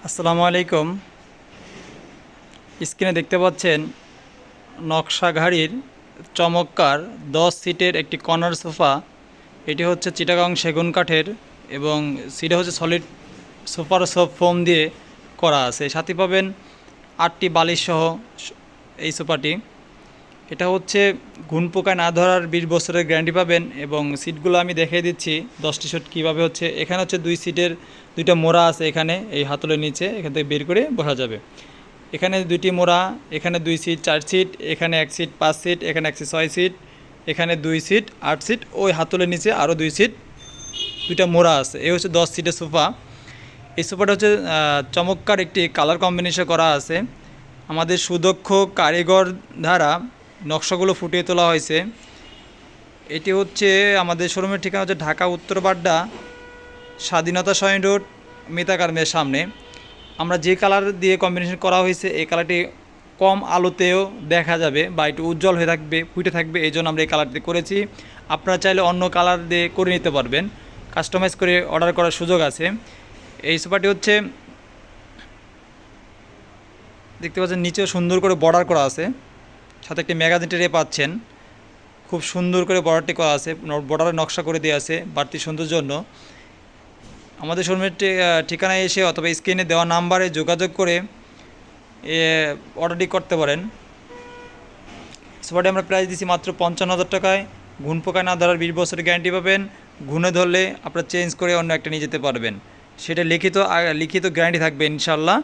আসসালামু আলাইকুম। স্ক্রিনে দেখতে পাচ্ছেন নকশা ঘাড়ির চমৎকার 10 সিটের একটি কর্নার সোফা। এটি হচ্ছে চিটাগাং সেগুন কাঠের এবং সিটে হচ্ছে সলিড সুপার সফট ফোম দিয়ে করা আছে। সাথে পাবেন 8টি বালিশ সহ এই সোফাটি। এটা হচ্ছে ঘুণ পোকায় না ধরার 20 বছরের গ্যারান্টি পাবেন এবং সিটগুলো আমি দেখিয়ে দিচ্ছি 10টি সিট কীভাবে হচ্ছে। এখানে হচ্ছে 2 সিটের 2টা মোড়া আছে, এখানে এই হাতলের নিচে এখান থেকে বের করে বসা যাবে। এখানে 2টি মোড়া, এখানে 2 সিট 4 সিট, এখানে 1 সিট 5 সিট, এখানে 1 সিট 6 সিট, এখানে 2 সিট 8 সিট, ওই হাতলের নিচে আরও 2 সিট 2টা মোড়া আছে। এই হচ্ছে 10 সিটের সোফা। এই সোফাটা হচ্ছে চমৎকার একটি কালার কম্বিনেশন করা আছে। আমাদের সুদক্ষ কারিগর দ্বারা নকশাগুলো ফুটিয়ে তোলা হয়েছে। এটি হচ্ছে আমাদের শোরুমের ঠিকানা হচ্ছে ঢাকা উত্তর বাড্ডা, স্বাধীনতা সয়ন রোড, মিতাকার্মের সামনে। আমরা যে কালার দিয়ে কম্বিনেশন করা হয়েছে এই কালারটি কম আলোতেও দেখা যাবে বা একটু উজ্জ্বল হয়ে থাকবে, ফুটে থাকবে, এই জন্য আমরা এই কালারটি করেছি। আপনারা চাইলে অন্য কালার দিয়ে করে নিতে পারবেন, কাস্টমাইজ করে অর্ডার করার সুযোগ আছে। এই সোফাটি হচ্ছে দেখতে পাচ্ছেন নিচেও সুন্দর করে বর্ডার করা আছে, সাথে একটি ম্যাগাজিন ট্রে পাচ্ছেন। খুব সুন্দর করে বর্ডারটি করা আছে, বর্ডারের নকশা করে দেওয়া আছে বাড়তি সৌন্দর্যের জন্য। আমাদের শোরুমের ঠিকানায় এসে অথবা স্ক্রিনে দেওয়া নাম্বারে যোগাযোগ করে অর্ডারটি করতে পারেন। সোফাটি আমরা প্রাইস দিচ্ছি মাত্র 55,000 টাকায়। ঘুণ পোকায় না ধরার 20 বছরের গ্যারান্টি পাবেন। ঘুণে ধরলে আপনারা চেঞ্জ করে অন্য একটা নিয়ে যেতে পারবেন, সেটা লিখিত গ্যারান্টি থাকবে ইনশাল্লাহ।